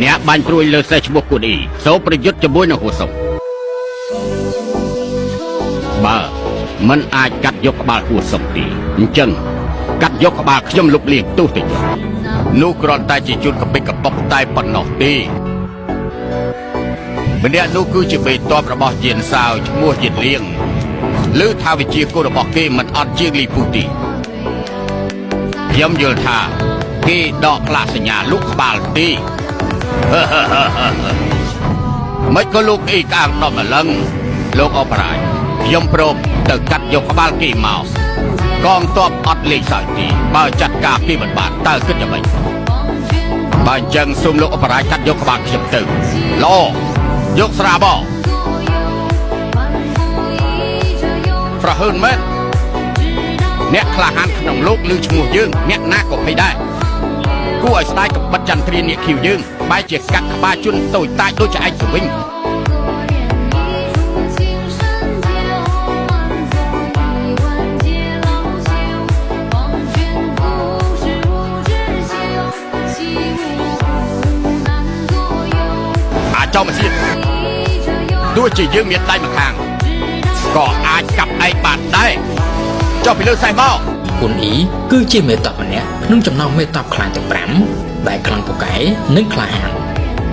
អ្នកបាញ់ព្រួយលើសេះឈ្មោះគូនីសូប្រយុទ្ធជាមួយនឹងហួសុំបើមិនអាចកាត់យកក្បាលហួសុំទេអញ្ចឹងកាត់យកក្បាលខ្ញុំលុបលាងទោះទៅនោះគ្រាន់តែជាជួនកពិកកប៉ុកតែប៉ុណ្ណោះទេម្នាក់នោះគឺជាបេតបរបស់យានសាវឈ្មោះយានលៀងឬថាវិជាគុណរបស់គេមិនអត់ជាងលីពូទីខ្ញុំយល់ថាគេដកផ្លាកសញ្ញាលុកក្បាលទេមិនក៏លោកអ៊ីកាងដំឡឹងលោកអបរាជខ្ញុំព្រមទៅកាត់យកក្បាលគេមកកងទ័ពអត់លេខសើចទេបើចាត់ការគេមិនបានតើគិតយ៉ាងម៉េចបើអញ្ចឹងសូមលោកអបរាជកាត់យកក្បាលខ្ញុំទៅល្អយកស្រាបប្រហើនមែនអ្នកក្លាហានក្នុងលោកឮឈ្មោះយើងអ្នកណាក៏ភ័យដែរគួរឲ្យស្ដាយកំបិតចន្ទ្រានាគីវយើងបែរជាកាត់ក្បាលជនតូចតាចដូចឆ្អែកទៅវិញអាចមកទៀតទោះជាយើងមានដៃម្ខាងក៏អាចកាប់ឯងបានដែរចុះពីលើខ្សែមកគូនអ៊ីគឺជាមេតបម្នាក់ក្នុងចំណោមមេតបខ្លាចទាំង5ដែលខ្លាំងពូកែនិងក្លាហាន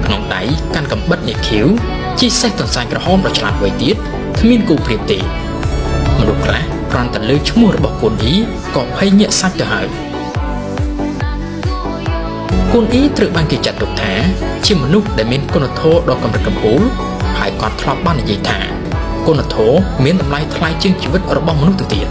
ក្នុងដៃកាន់កំបិតនាខៀវជាសេះតន្សាយក្រហមដ៏ឆ្លាតវៃទៀតគ្មានគូប្រៀបទេមនុស្សខ្លះគ្រាន់តែលើឈ្មោះរបស់គូនអ៊ីក៏ភ័យញាក់សាច់ទៅហើយគូនអ៊ីត្រូវបានគេចាត់ទុកថាជាមនុស្សដែលមានគុណធម៌ដ៏កម្រិតកំពូលហើយគាត់ធ្លាប់បាននិយាយថាគុណធម៌មានតម្លៃថ្លៃជាងជីវិតរបស់មនុស្សទៅទៀត